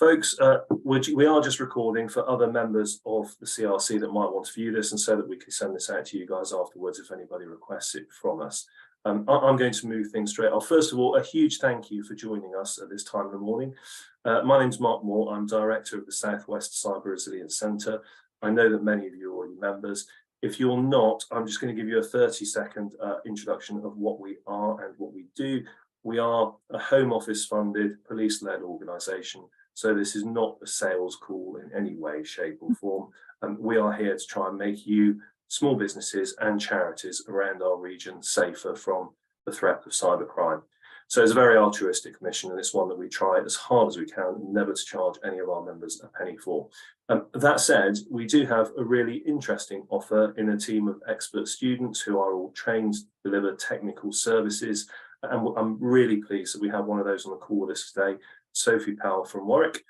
Folks, we are just recording for other members of the CRC that might want to view this, and so that we can send this out to you guys afterwards if anybody requests it from us. I'm going to move things straight off. First of all, a huge thank you for joining us at this time in the morning. My name's Mark Moore. I'm Director of the South West Cyber Resilience Centre. I know that many of you are already members. If you're not, I'm just going to give you a 30-second introduction of what we are and what we do. We are a Home Office funded, police-led organisation. So this is not a sales call in any way, shape or form. We are here to try and make you, small businesses and charities around our region, safer from the threat of cybercrime. So it's a very altruistic mission, and it's one that we try as hard as we can never to charge any of our members a penny for. That said, we do have a really interesting offer in a team of expert students who are all trained to deliver technical services. And I'm really pleased that we have one of those on the call with us today, Sophie Powell from Warwick.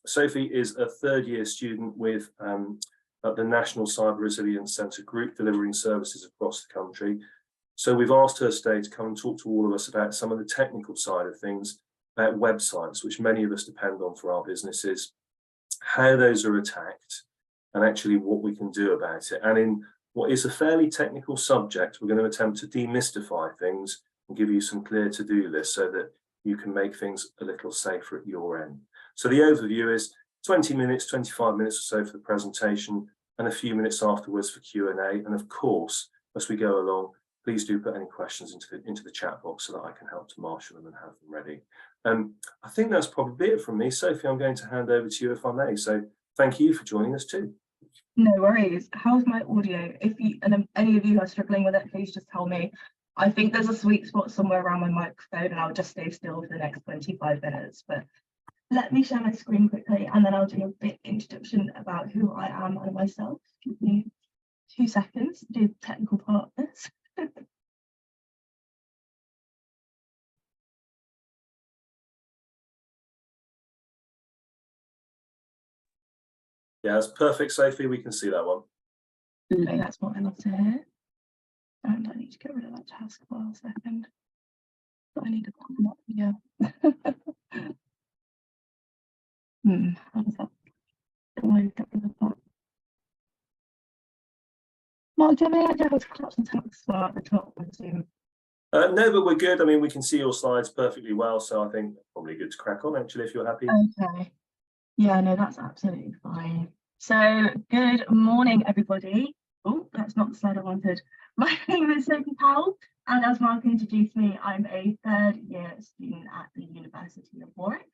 Sophie is a third-year student with the National Cyber Resilience Centre Group, delivering services across the country. So we've asked her today to come and talk to all of us about some of the technical side of things, about websites, which many of us depend on for our businesses, how those are attacked, and actually what we can do about it. And in what is a fairly technical subject, we're going to attempt to demystify things and give you some clear to-do lists so that you can make things a little safer at your end. So the overview is 20 minutes, 25 minutes or so for the presentation, and a few minutes afterwards for Q&A. And of course, as we go along, please do put any questions into the chat box so that I can help to marshal them and have them ready. I think that's probably it from me. Sophie, I'm going to hand over to you if I may. So thank you for joining us too. No worries. How's my audio? If you and any of you are struggling with it, please just tell me. I think there's a sweet spot somewhere around my microphone, and I'll just stay still for the next 25 minutes. But let me share my screen quickly, and then I'll do a bit introduction about who I am and myself. Give me 2 seconds to do the technical part of this. Yeah, that's perfect, Sophie. We can see that one. No, that's what I love to hear. And I need to get rid of that taskbar a second. But I need to pop them up here. How does that? Don't I get rid of that? Mark, do you have any idea how to collapse the taskbar at the top on Zoom? No, but we're good. I mean, we can see your slides perfectly well, so I think probably good to crack on, actually, if you're happy. Okay. Yeah, no, that's absolutely fine. So, good morning, everybody. Oh, that's not the slide I wanted. My name is Sophie Powell, and as Mark introduced me, I'm a third-year student at the University of Warwick.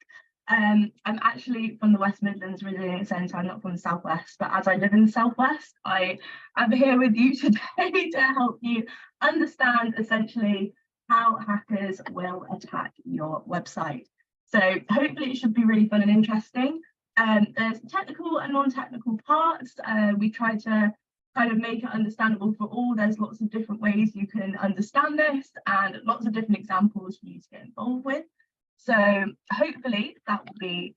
I'm actually from the West Midlands Resilience Centre. I'm not from the Southwest, but as I live in the Southwest, I am here with you today to help you understand essentially how hackers will attack your website. So hopefully it should be really fun and interesting. There's technical and non-technical parts. We try to kind of make it understandable for all. There's lots of different ways you can understand this and lots of different examples for you to get involved with. So hopefully that will be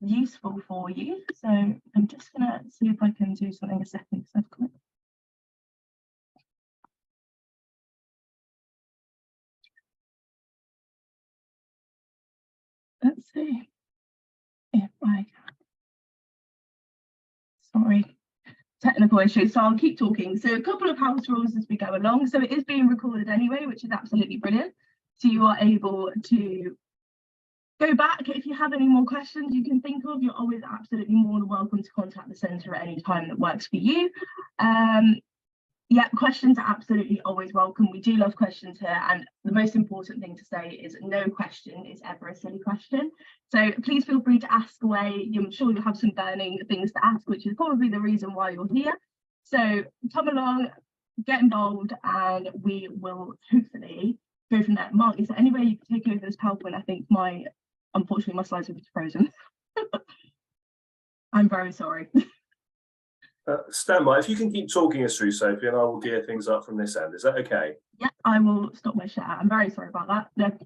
useful for you. So I'm just going to see if I can do something a second. So I've got... Let's see if I can. Sorry, technical issues. So I'll keep talking. So a couple of house rules as we go along. So it is being recorded anyway, which is absolutely brilliant. So you are able to go back if you have any more questions you can think of. You're always absolutely more than welcome to contact the centre at any time that works for you. Yeah, questions are absolutely always welcome. We do love questions here, and the most important thing to say is no question is ever a silly question. So please feel free to ask away. I'm sure you'll have some burning things to ask, which is probably the reason why you're here. So come along, get involved, and we will hopefully go from there. Mark, is there any way you can take over this PowerPoint? I think unfortunately my slides are just frozen. I'm very sorry. Stand by. If you can keep talking us through, Sophie, and I will gear things up from this end. Is that okay? Yeah, I will stop my share. I'm very sorry about that. There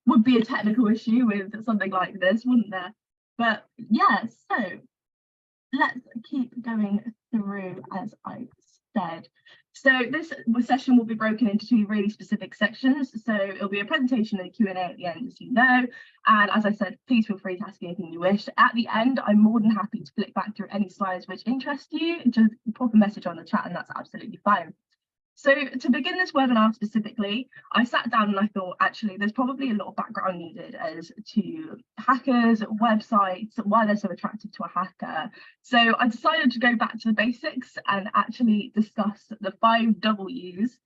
would be a technical issue with something like this, wouldn't there? But yeah, so let's keep going through as I instead. So this session will be broken into 2 really specific sections. So it'll be a presentation and a Q&A at the end, as you know. And as I said, please feel free to ask anything you wish. At the end, I'm more than happy to flick back through any slides which interest you. Just pop a message on the chat and that's absolutely fine. So to begin this webinar specifically, I sat down and I thought, actually, there's probably a lot of background needed as to hackers, websites, why they're so attractive to a hacker. So I decided to go back to the basics and actually discuss the 5 W's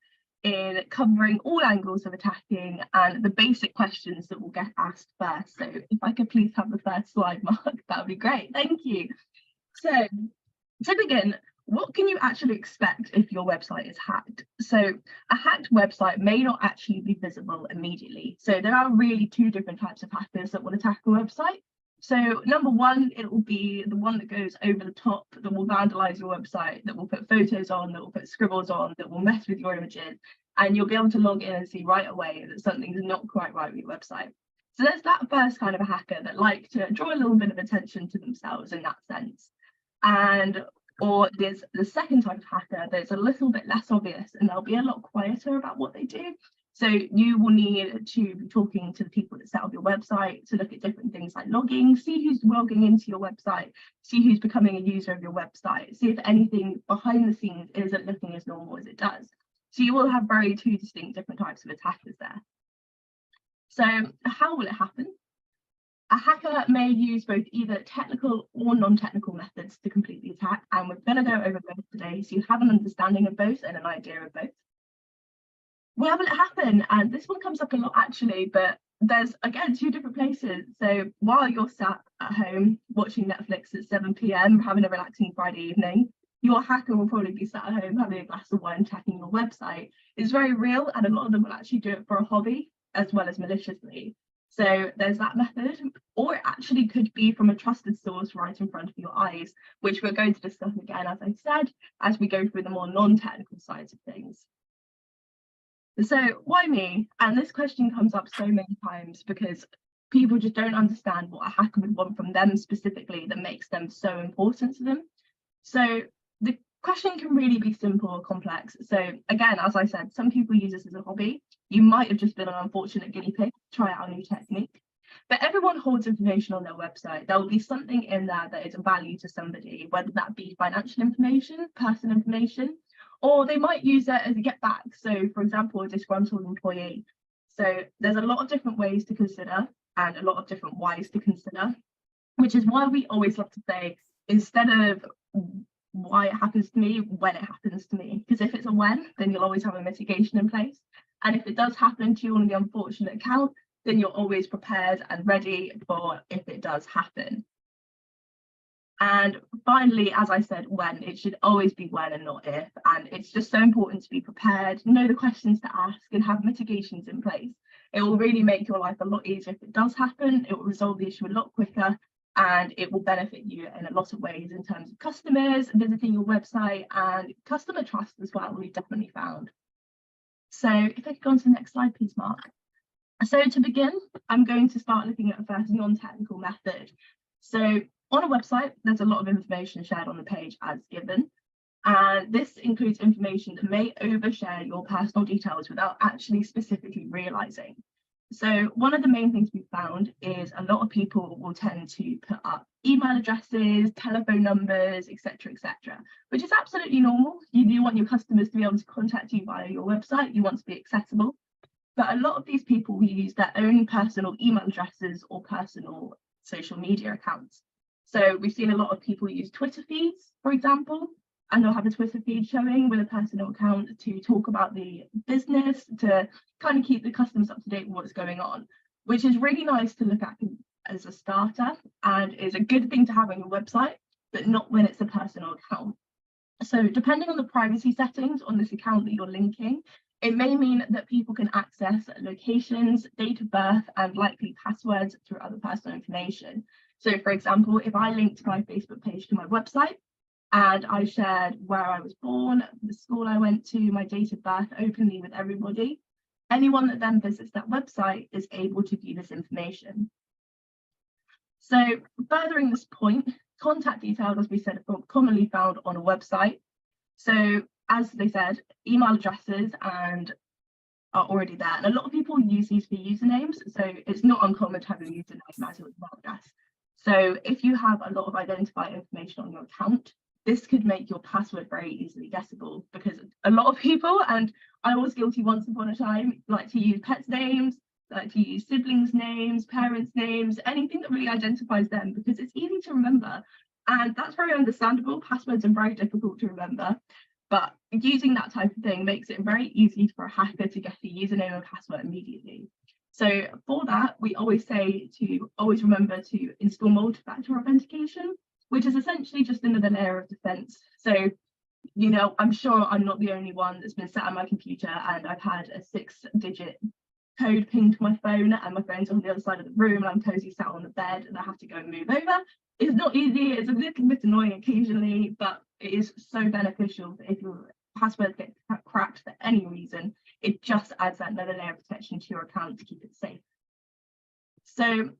in covering all angles of attacking and the basic questions that will get asked first. So if I could please have the first slide, Mark, that would be great. Thank you. So to begin, what can you actually expect if your website is hacked? So a hacked website may not actually be visible immediately. So there are really 2 different types of hackers that will attack a website. So number 1, it will be the one that goes over the top, that will vandalize your website, that will put photos on, that will put scribbles on, that will mess with your images. And you'll be able to log in and see right away that something's not quite right with your website. So there's that first kind of a hacker that like to draw a little bit of attention to themselves in that sense. Or there's the second type of hacker that's a little bit less obvious and they'll be a lot quieter about what they do. So you will need to be talking to the people that set up your website to look at different things like logging, see who's logging into your website, see who's becoming a user of your website, see if anything behind the scenes isn't looking as normal as it does. So you will have very 2 distinct different types of attackers there. So how will it happen? A hacker may use both either technical or non-technical methods to complete the attack, and we're going to go over both today so you have an understanding of both and an idea of both. Where will it happen? And this one comes up a lot actually, but there's again 2 different places. So while you're sat at home watching Netflix at 7 p.m, having a relaxing Friday evening, your hacker will probably be sat at home having a glass of wine checking your website. It's very real, and a lot of them will actually do it for a hobby as well as maliciously. So there's that method, or it actually could be from a trusted source right in front of your eyes, which we're going to discuss again, as I said, as we go through the more non-technical sides of things. So why me? And this question comes up so many times because people just don't understand what a hacker would want from them specifically that makes them so important to them. So the question can really be simple or complex. So again, as I said, some people use this as a hobby. You might have just been an unfortunate guinea pig to try out a new technique. But everyone holds information on their website. There will be something in there that is of value to somebody, whether that be financial information, personal information, or they might use it as a get back. So for example, a disgruntled employee. So there's a lot of different ways to consider and a lot of different whys to consider, which is why we always love to say, instead of why it happens to me, when it happens to me. Because if it's a when, then you'll always have a mitigation in place. And if it does happen to you on the unfortunate account, then you're always prepared and ready for if it does happen. And finally, as I said, when, it should always be when and not if. And it's just so important to be prepared, know the questions to ask and have mitigations in place. It will really make your life a lot easier if it does happen. It will resolve the issue a lot quicker, and it will benefit you in a lot of ways in terms of customers visiting your website and customer trust as well, we've definitely found. So if I could go on to the next slide, please, Mark. So to begin, I'm going to start looking at a first non-technical method. So on a website, there's a lot of information shared on the page as given. And this includes information that may overshare your personal details without actually specifically realizing. So one of the main things we've found is a lot of people will tend to put up email addresses, telephone numbers, etc., which is absolutely normal. You do want your customers to be able to contact you via your website. You want to be accessible. But a lot of these people will use their own personal email addresses or personal social media accounts. So we've seen a lot of people use Twitter feeds, for example, and they'll have a Twitter feed showing with a personal account to talk about the business, to kind of keep the customers up to date with what's going on, which is really nice to look at as a starter and is a good thing to have on your website, but not when it's a personal account. So depending on the privacy settings on this account that you're linking, it may mean that people can access locations, date of birth, and likely passwords through other personal information. So for example, if I linked my Facebook page to my website, and I shared where I was born, the school I went to, my date of birth openly with everybody, anyone that then visits that website is able to view this information. So furthering this point, contact details, as we said, are commonly found on a website. So as they said, email addresses and are already there. And a lot of people use these for usernames. So it's not uncommon to have a username as your email address. So if you have a lot of identifier information on your account, this could make your password very easily guessable, because a lot of people, and I was guilty once upon a time, like to use pets' names, like to use siblings' names, parents' names, anything that really identifies them, because it's easy to remember. And that's very understandable. Passwords are very difficult to remember. But using that type of thing makes it very easy for a hacker to get a username and password immediately. So for that, we always say to always remember to install multi-factor authentication, which is essentially just another layer of defense. So, you know, I'm sure I'm not the only one that's been sat on my computer and I've had a 6-digit code pinged to my phone and my phone's on the other side of the room and I'm cozy sat on the bed and I have to go and move over. It's not easy, it's a little bit annoying occasionally, but it is so beneficial that if your password gets cracked for any reason, it just adds that another layer of protection to your account to keep it safe. So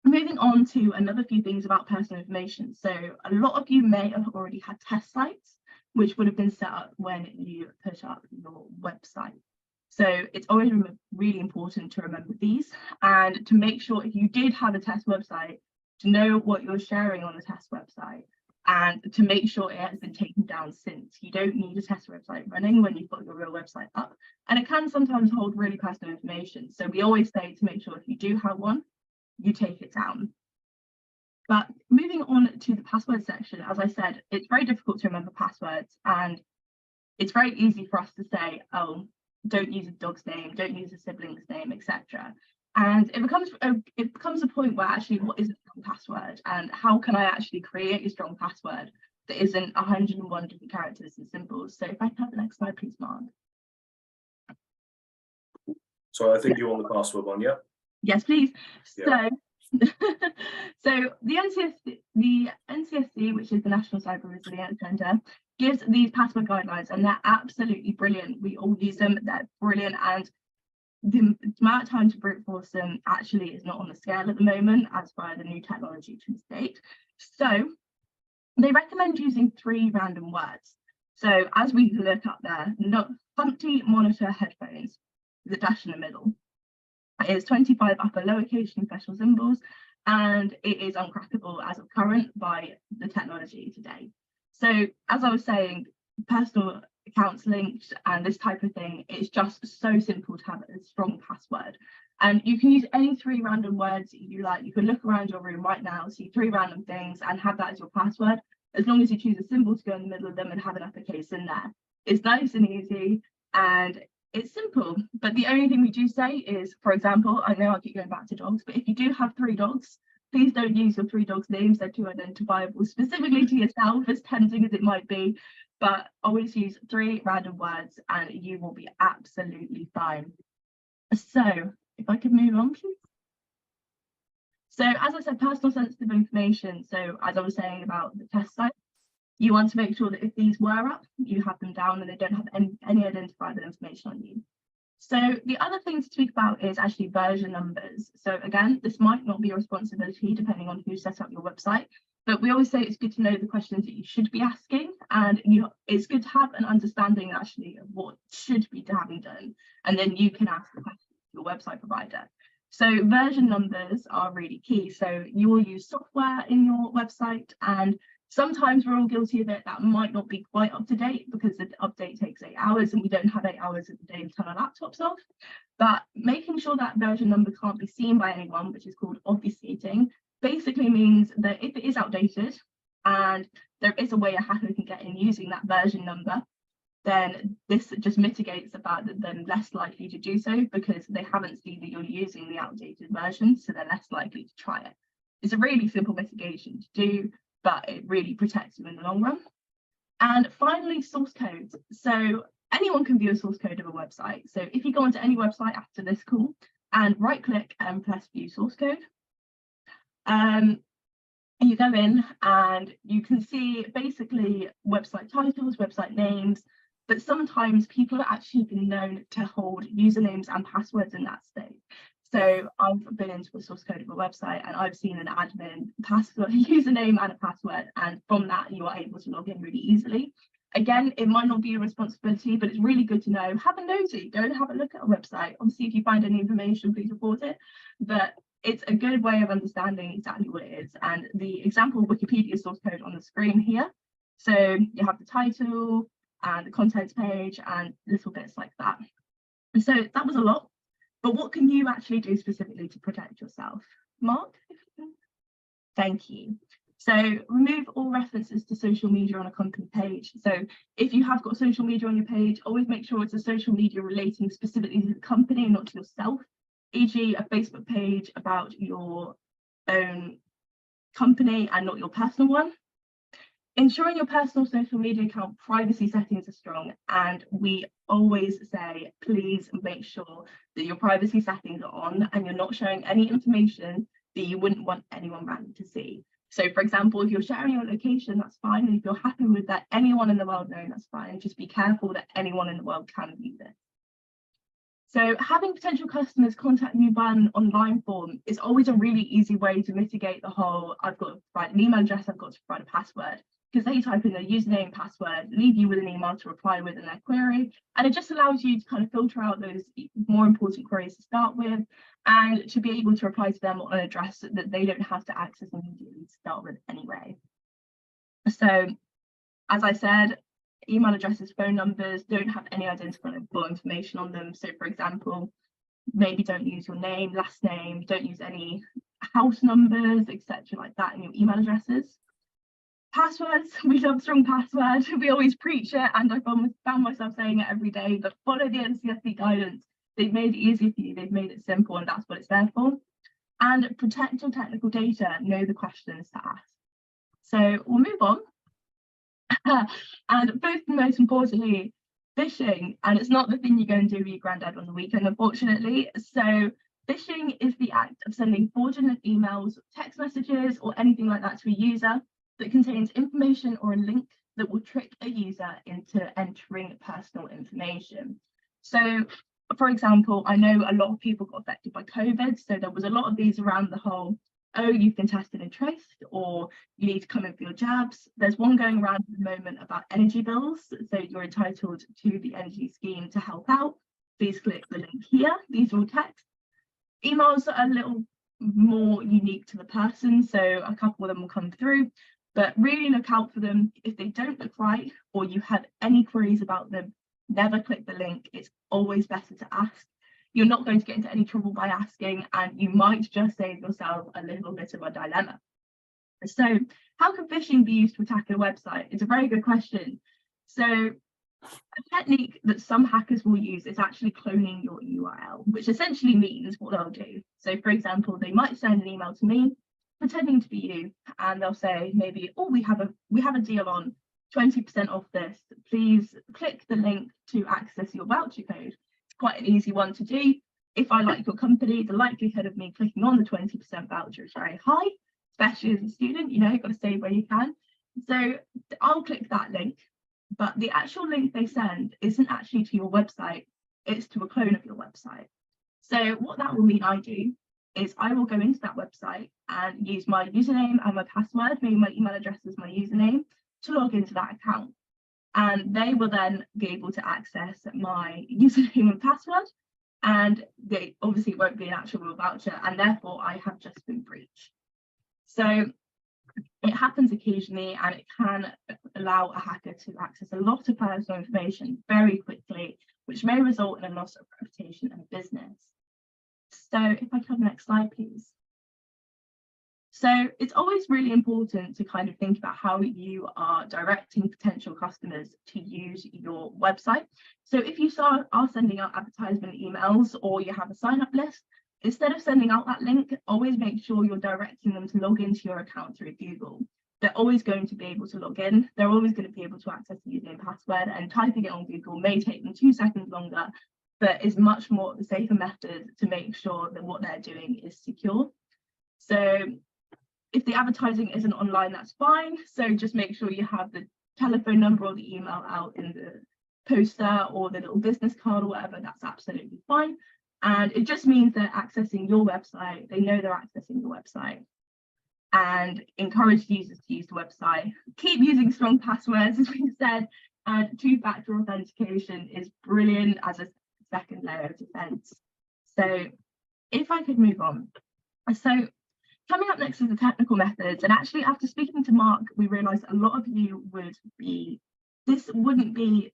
moving on to another few things about personal information. So a lot of you may have already had test sites, which would have been set up when you put up your website. So it's always really important to remember these and to make sure if you did have a test website, to know what you're sharing on the test website and to make sure it has been taken down since. You don't need a test website running when you've got your real website up. And it can sometimes hold really personal information. So we always say to make sure if you do have one, you take it down. But moving on to the password section, as I said, it's very difficult to remember passwords and it's very easy for us to say, oh, don't use a dog's name, don't use a sibling's name, etc. And it becomes a point where actually what is a strong password and how can I actually create a strong password that isn't 101 different characters and symbols. So if I can have the next slide, please, Mark. So I think you want the password one, yeah? Yes, please. Yeah. So the NCSC, which is the National Cyber Resilience Centre, gives these password guidelines and they're absolutely brilliant. We all use them, they're brilliant, and the amount of time to brute force them actually is not on the scale at the moment as by the new technology to date. So they recommend using 3 random words. So as we look up there, Humpty monitor headphones, the dash in the middle. It is 25 upper lowercase and special symbols, and it is uncrackable as of current by the technology today. So as I was saying, personal accounts linked and this type of thing, it's just so simple to have a strong password. And you can use any 3 random words that you like. You can look around your room right now, see 3 random things and have that as your password, as long as you choose a symbol to go in the middle of them and have an uppercase in there. It's nice and easy and it's simple, but the only thing we do say is, for example, I know I keep going back to dogs, but if you do have 3 dogs, please don't use your 3 dogs' names. They're too identifiable, specifically to yourself, as tempting as it might be. But always use 3 random words and you will be absolutely fine. So if I could move on, please. So as I said, personal sensitive information. So as I was saying about the test site, you want to make sure that if these were up, you have them down and they don't have any identifiable information on you. So the other thing to speak about is actually version numbers. So again, this might not be your responsibility depending on who set up your website, but we always say it's good to know the questions that you should be asking, and it's good to have an understanding actually of what should be having done, and then you can ask the question to your website provider. So version numbers are really key. So you will use software in your website, and sometimes we're all guilty of it. That might not be quite up to date because the update takes 8 hours and we don't have 8 hours of the day to turn our laptops off. But making sure that version number can't be seen by anyone, which is called obfuscating, basically means that if it is outdated and there is a way a hacker can get in using that version number, then this just mitigates the fact that they're less likely to do so because they haven't seen that you're using the outdated version, so they're less likely to try it. It's a really simple mitigation to do, but it really protects you in the long run. And finally, source codes. So anyone can view a source code of a website. So if you go onto any website after this call and right click and press view source code, and you go in and you can see basically website titles, website names, but sometimes people have actually been known to hold usernames and passwords in that state. So I've been into a source code of a website and I've seen an admin password, username and a password, and from that you are able to log in really easily. Again, it might not be your responsibility, but it's really good to know. Have a nosy, go and have a look at a website. Obviously, if you find any information, please report it. But it's a good way of understanding exactly what it is. And the example Wikipedia source code on the screen here. So you have the title and the contents page and little bits like that. And so that was a lot. But what can you actually do specifically to protect yourself? Mark? Thank you. So remove all references to social media on a company page. So if you have got social media on your page, always make sure it's a social media relating specifically to the company, not to yourself. E.g. a Facebook page about your own company and not your personal one. Ensuring your personal social media account privacy settings are strong, and we always say, please make sure that your privacy settings are on and you're not sharing any information that you wouldn't want anyone random to see. So for example, if you're sharing your location, that's fine. And if you're happy with that, anyone in the world knowing, that's fine. Just be careful that anyone in the world can view this. So having potential customers contact you via an online form is always a really easy way to mitigate the whole, I've got to provide an email address, I've got to provide a password, because they type in their username, password, leave you with an email to reply with in their query. And it just allows you to kind of filter out those more important queries to start with, and to be able to reply to them on an address that they don't have to access immediately to start with anyway. So as I said, email addresses, phone numbers don't have any identifiable information on them. So for example, maybe don't use your name, last name, don't use any house numbers, etc. like that in your email addresses. Passwords, we love strong passwords. We always preach it, and I found myself saying it every day, but follow the NCSC guidance. They've made it easy for you, they've made it simple, and that's what it's there for. And protect your technical data, know the questions to ask. So we'll move on. And both most importantly, phishing, and it's not the thing you go and do with your granddad on the weekend, unfortunately. So phishing is the act of sending fraudulent emails, text messages, or anything like that to a user that contains information or a link that will trick a user into entering personal information. So for example, I know a lot of people got affected by COVID, so there was a lot of these around the whole, oh, you've been tested and traced, or you need to come in for your jabs. There's one going around at the moment about energy bills, so you're entitled to the energy scheme to help out. Please click the link here. These are all text. Emails are a little more unique to the person, so a couple of them will come through, but really look out for them. If they don't look right, or you have any queries about them, never click the link. It's always better to ask. You're not going to get into any trouble by asking, and you might just save yourself a little bit of a dilemma. So how can phishing be used to attack a website? It's a very good question. So a technique that some hackers will use is actually cloning your URL, which essentially means what they'll do. So for example, they might send an email to me pretending to be you, and they'll say maybe, oh, we have a deal on 20% off this. Please click the link to access your voucher code. Quite an easy one to do. If I like your company, the likelihood of me clicking on the 20% voucher is very high, especially as a student. You know, you've got to save where you can. So I'll click that link, but the actual link they send isn't actually to your website, it's to a clone of your website. So what that will mean I do is I will go into that website and use my username and my password, maybe my email address is my username, to log into that account. And they will then be able to access my username and password, and they obviously won't be an actual real voucher, and therefore I have just been breached. So it happens occasionally, and it can allow a hacker to access a lot of personal information very quickly, which may result in a loss of reputation and business. So if I can have the next slide, please. So it's always really important to kind of think about how you are directing potential customers to use your website. So if you are sending out advertisement emails, or you have a sign-up list, instead of sending out that link, always make sure you're directing them to log into your account through Google. They're always going to be able to log in. They're always going to be able to access the username and password, and typing it on Google may take them 2 seconds longer, but is much more of a safer method to make sure that what they're doing is secure. So if the advertising isn't online, that's fine. So just make sure you have the telephone number or the email out in the poster or the little business card or whatever, that's absolutely fine. And it just means they're accessing your website. They know they're accessing your website. And encourage users to use the website. Keep using strong passwords, as we've said. And two-factor authentication is brilliant as a second layer of defense. So if I could move on. So coming up next is the technical methods. And actually, after speaking to Mark, we realized a lot of you this wouldn't be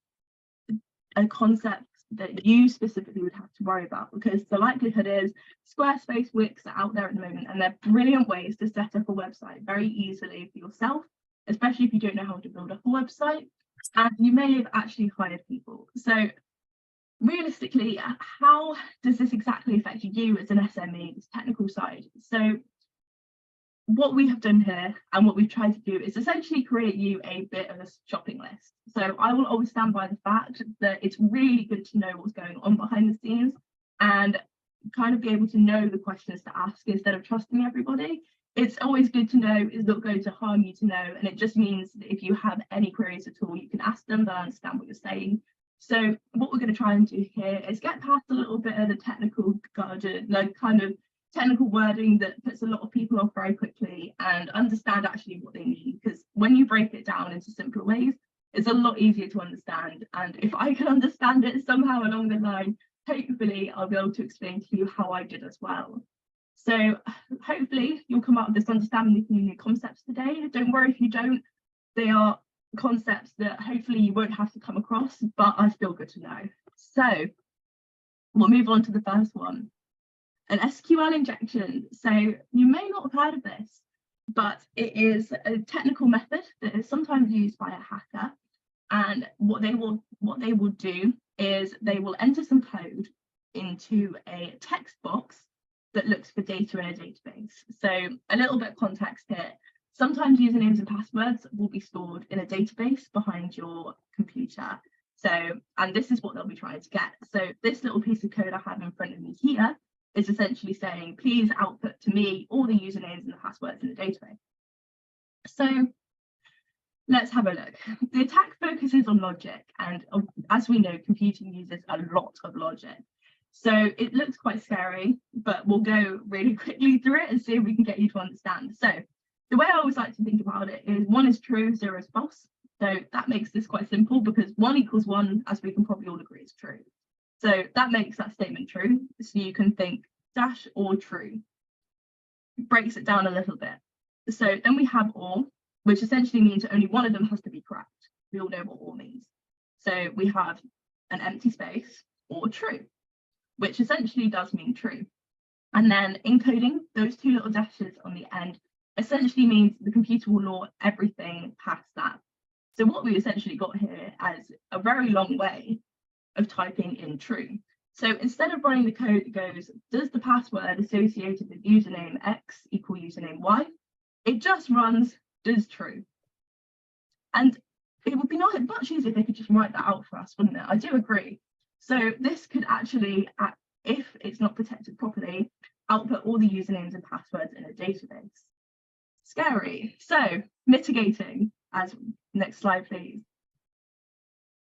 a concept that you specifically would have to worry about, because the likelihood is Squarespace, Wix are out there at the moment, and they're brilliant ways to set up a website very easily for yourself, especially if you don't know how to build up a website, and you may have actually hired people. So realistically, how does this exactly affect you as an SME, this technical side? So what we have done here and what we've tried to do is essentially create you a bit of a shopping list. So I will always stand by the fact that it's really good to know what's going on behind the scenes and kind of be able to know the questions to ask instead of trusting everybody. It's always good to know, it's not going to harm you to know, and it just means that if you have any queries at all, you can ask them, they'll understand what you're saying. So what we're going to try and do here is get past a little bit of the technical jargon, like kind of technical wording that puts a lot of people off very quickly, and understand actually what they mean, because when you break it down into simpler ways, it's a lot easier to understand. And if I can understand it somehow along the line, hopefully I'll be able to explain to you how I did as well. So hopefully you'll come up with this understanding of new concepts today. Don't worry if you don't, they are concepts that hopefully you won't have to come across, but are still good to know. So we'll move on to the first one. An SQL injection. So you may not have heard of this, but it is a technical method that is sometimes used by a hacker. And what they will do is they will enter some code into a text box that looks for data in a database. So a little bit of context here. Sometimes usernames and passwords will be stored in a database behind your computer. So, and this is what they'll be trying to get. So this little piece of code I have in front of me here is essentially saying, please output to me all the usernames and the passwords in the database. So let's have a look. The attack focuses on logic, and as we know, computing uses a lot of logic. So it looks quite scary, but we'll go really quickly through it and see if we can get you to understand. So the way I always like to think about it is 1 is true, 0 is false. So that makes this quite simple, because 1 equals 1, as we can probably all agree, is true. So that makes that statement true. So you can think dash or true. Breaks it down a little bit. So then we have or, which essentially means only one of them has to be correct. We all know what or means. So we have an empty space or true, which essentially does mean true. And then encoding those two little dashes on the end essentially means the computer will lure everything past that. So what we essentially got here as a very long way of typing in true. So instead of running the code that goes, does the password associated with username X equal username Y? It just runs does true. And it would be much easier if they could just write that out for us, wouldn't it? I do agree. So this could actually, if it's not protected properly, output all the usernames and passwords in a database. Scary. So mitigating, as next slide, please.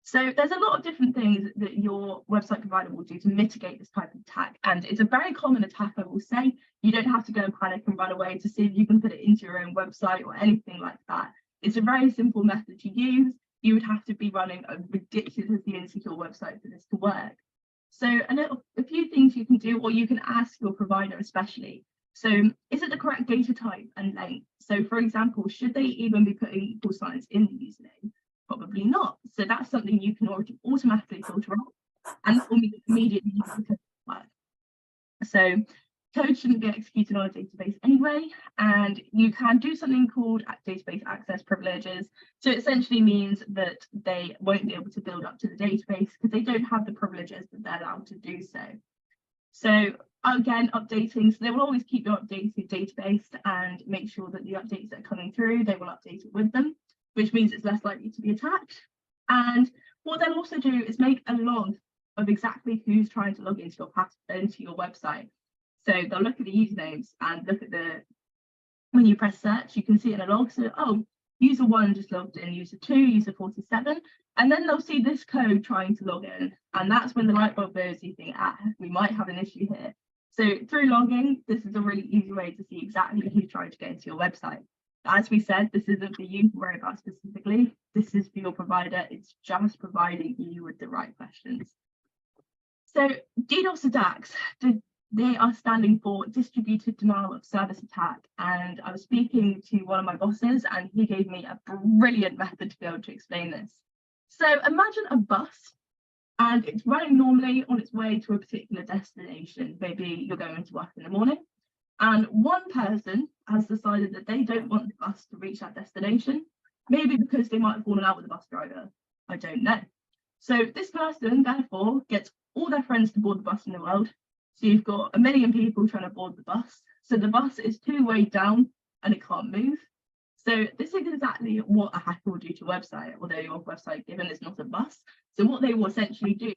So there's a lot of different things that your website provider will do to mitigate this type of attack. And it's a very common attack, I will say. You don't have to go and panic and run away to see if you can put it into your own website or anything like that. It's a very simple method to use. You would have to be running a ridiculously insecure website for this to work. So a few things you can do, or you can ask your provider especially. So is it the correct data type and length? So for example, should they even be putting equal signs in the username? Probably not. So that's something you can already automatically filter out, and that will immediately use the code to work. So code shouldn't be executed on a database anyway, and you can do something called database access privileges. So it essentially means that they won't be able to build up to the database because they don't have the privileges that they're allowed to do so. So again, updating, so they will always keep your updated database and make sure that the updates that are coming through, they will update it with them, which means it's less likely to be attacked. And what they'll also do is make a log of exactly who's trying to log into your website. So they'll look at the usernames and look at when you press search, you can see in a log, so, oh, user 1 just logged in, user 2, user 47, and then they'll see this code trying to log in. And that's when the light bulb goes, you think, we might have an issue here. So through logging, this is a really easy way to see exactly who's trying to get into your website. As we said, this isn't for you to worry about specifically. This is for your provider. It's just providing you with the right questions. So DDoS attacks, they are standing for distributed denial of service attack. And I was speaking to one of my bosses and he gave me a brilliant method to be able to explain this. So imagine a bus and it's running normally on its way to a particular destination. Maybe you're going to work in the morning and one person has decided that they don't want the bus to reach that destination, maybe because they might have fallen out with the bus driver. I don't know. So this person therefore gets all their friends to board the bus in the world. So you've got 1 million people trying to board the bus. So the bus is too weighed down and it can't move. So this is exactly what a hacker will do to a website, although your website given is not a bus. So what they will essentially do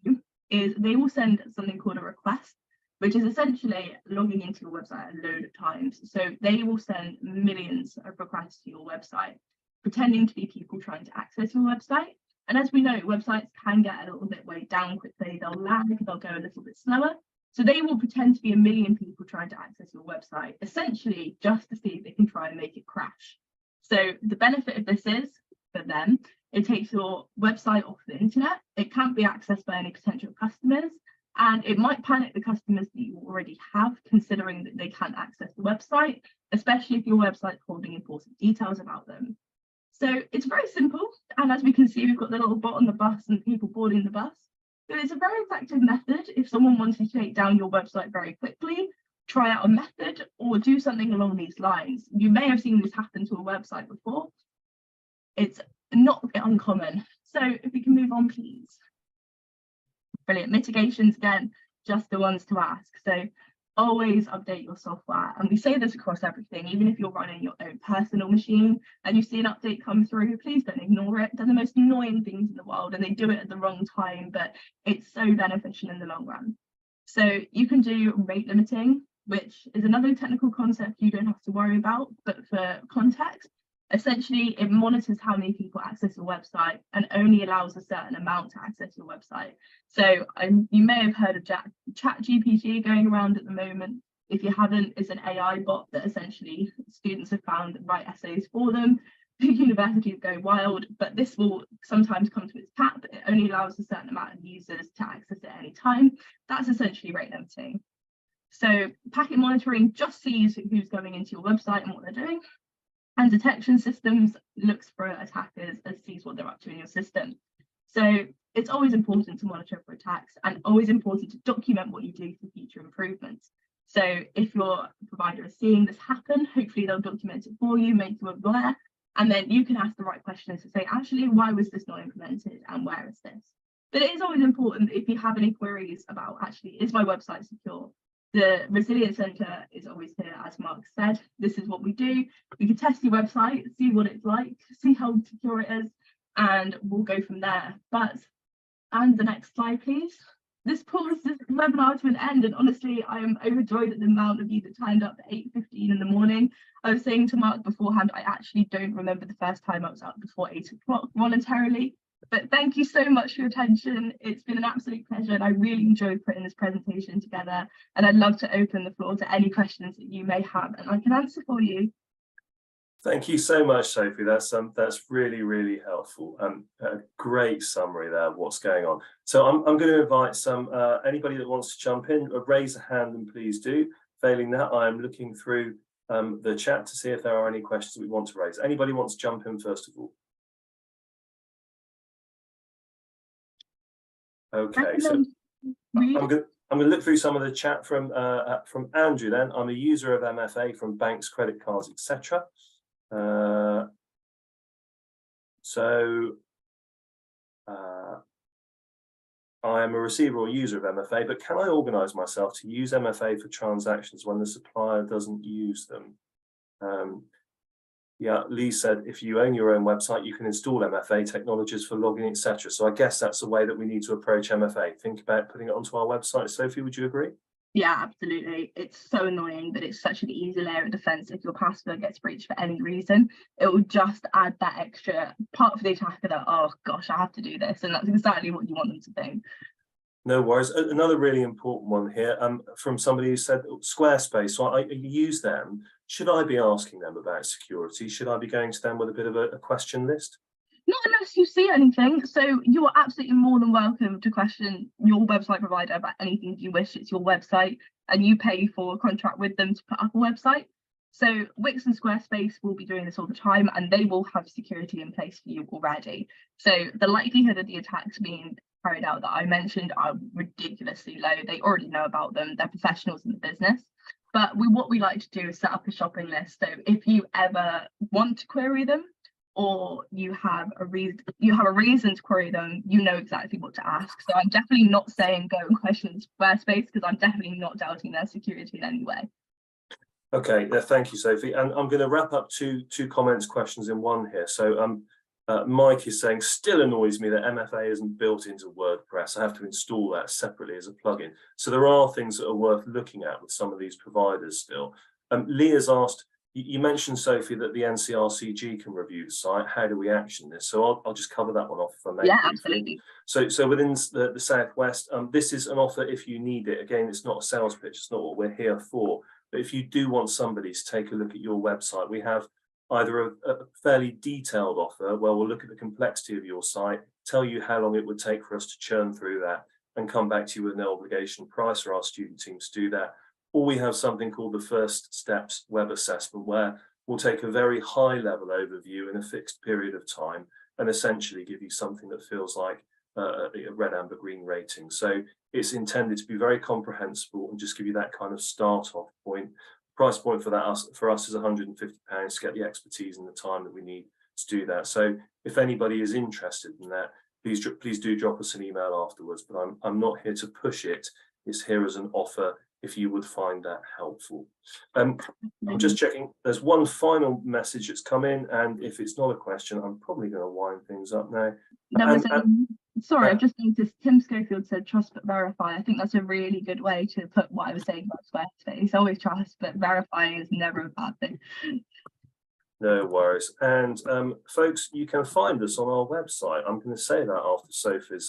is they will send something called a request, which is essentially logging into your website a load of times. So they will send millions of requests to your website, pretending to be people trying to access your website. And as we know, websites can get a little bit weighed down quickly. They'll lag, they'll go a little bit slower. So they will pretend to be 1 million people trying to access your website, essentially just to see if they can try and make it crash. So the benefit of this is, for them, it takes your website off the internet. It can't be accessed by any potential customers, and it might panic the customers that you already have, considering that they can't access the website, especially if your website's holding important details about them. So it's very simple. And as we can see, we've got the little bot on the bus and people boarding the bus. So it's a very effective method if someone wanted to take down your website very quickly, try out a method or do something along these lines. You may have seen this happen to a website before. It's not uncommon. So if we can move on, please. Brilliant. Mitigations, again, just the ones to ask. So always update your software. And we say this across everything, even if you're running your own personal machine and you see an update come through, please don't ignore it. They're the most annoying things in the world and they do it at the wrong time, but it's so beneficial in the long run. So you can do rate limiting, which is another technical concept you don't have to worry about, but for context, essentially it monitors how many people access your website and only allows a certain amount to access your website. So you may have heard of ChatGPT going around at the moment. If you haven't, it's an AI bot that essentially students have found that write essays for them. The universities go wild, but this will sometimes come to its cap. It only allows a certain amount of users to access it at any time. That's essentially rate limiting. So packet monitoring just sees who's going into your website and what they're doing. And detection systems looks for attackers and sees what they're up to in your system. So it's always important to monitor for attacks and always important to document what you do for future improvements. So if your provider is seeing this happen, hopefully they'll document it for you, make you aware, and then you can ask the right questions to say, actually, why was this not implemented and where is this? But it is always important if you have any queries about, actually, is my website secure? The Resilience Centre is always here, as Mark said. This is what we do. We can test your website, see what it's like, see how secure it is, and we'll go from there. And the next slide, please. This pulls this webinar to an end, and honestly, I am overjoyed at the amount of you that turned up at 8:15 in the morning. I was saying to Mark beforehand, I actually don't remember the first time I was up before 8 o'clock voluntarily. But thank you so much for your attention. It's been an absolute pleasure and I really enjoyed putting this presentation together. And I'd love to open the floor to any questions that you may have and I can answer for you. Thank you so much, Sophie. That's really, really helpful. A great summary there of what's going on. So I'm going to invite anybody that wants to jump in, raise a hand and please do. Failing that, I'm looking through the chat to see if there are any questions we want to raise. Anybody wants to jump in first of all? Okay, so I'm going to look through some of the chat from Andrew then. I'm a user of MFA from banks, credit cards, etc. I am a receiver or user of MFA, but can I organise myself to use MFA for transactions when the supplier doesn't use them? Yeah, Lee said, if you own your own website, you can install MFA technologies for logging, etc. So I guess that's the way that we need to approach MFA. Think about putting it onto our website. Sophie, would you agree? Yeah, absolutely. It's so annoying, but it's such an easy layer of defense. If your password gets breached for any reason, it will just add that extra part for the attacker that, oh gosh, I have to do this. And that's exactly what you want them to think. No worries. Another really important one here from somebody who said Squarespace. So I use them should I be asking them about security? Should I be going to them with a bit of a question list? Not unless you see anything. So you are absolutely more than welcome to question your website provider about anything you wish. It's your website and you pay for a contract with them to put up a website. So Wix and Squarespace will be doing this all the time, and they will have security in place for you already. So the likelihood of the attacks being carried out that I mentioned are ridiculously low. They already know about them. They're professionals in the business. But what we like to do is set up a shopping list. So if you ever want to query them, or you have a reason to query them, you know exactly what to ask. So I'm definitely not saying go and question Squarespace, because I'm definitely not doubting their security in any way. Okay, thank you, Sophie. And I'm going to wrap up two questions in one here. So Mike is saying, still annoys me that MFA isn't built into WordPress. I have to install that separately as a plugin. So there are things that are worth looking at with some of these providers still. Leah's asked, you mentioned, Sophie, that the NCRCG can review the site. How do we action this? So I'll just cover that one off if I may. Yeah, absolutely. So within the Southwest, this is an offer if you need it. Again, it's not a sales pitch. It's not what we're here for. But if you do want somebody to take a look at your website, we have either a fairly detailed offer where we'll look at the complexity of your site, tell you how long it would take for us to churn through that and come back to you with no obligation price for our student teams to do that. Or we have something called the First Steps Web Assessment, where we'll take a very high level overview in a fixed period of time and essentially give you something that feels like a red, amber, green rating. So it's intended to be very comprehensible and just give you that kind of start off point. Price point for that for us is £150 to get the expertise and the time that we need to do that. So if anybody is interested in that, please do drop us an email afterwards. But I'm not here to push it. It's here as an offer if you would find that helpful. I'm just checking. There's one final message that's come in, and if it's not a question, I'm probably going to wind things up now. Sorry, I've just noticed Tim Schofield said trust but verify. I think that's a really good way to put what I was saying about Squarespace. Always trust, but verifying is never a bad thing. No worries. And folks, you can find us on our website. I'm going to say that after Sophie's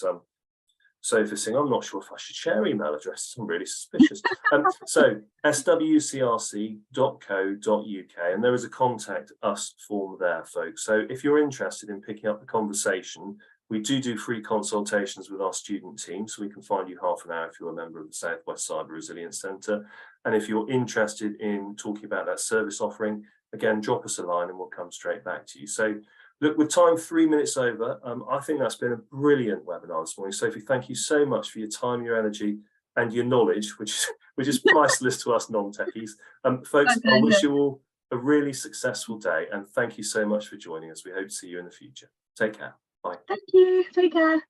saying, I'm not sure if I should share email addresses. I'm really suspicious. So swcrc.co.uk, and there is a contact us form there, folks. So if you're interested in picking up the conversation, we do free consultations with our student team, so we can find you half an hour if you're a member of the Southwest Cyber Resilience Centre. And if you're interested in talking about that service offering, again, drop us a line and we'll come straight back to you. So look, with time 3 minutes over, I think that's been a brilliant webinar this morning. Sophie, thank you so much for your time, your energy and your knowledge, which is priceless to us non-techies. Folks, I wish you all a really successful day and thank you so much for joining us. We hope to see you in the future. Take care. Bye. Thank you. Take care.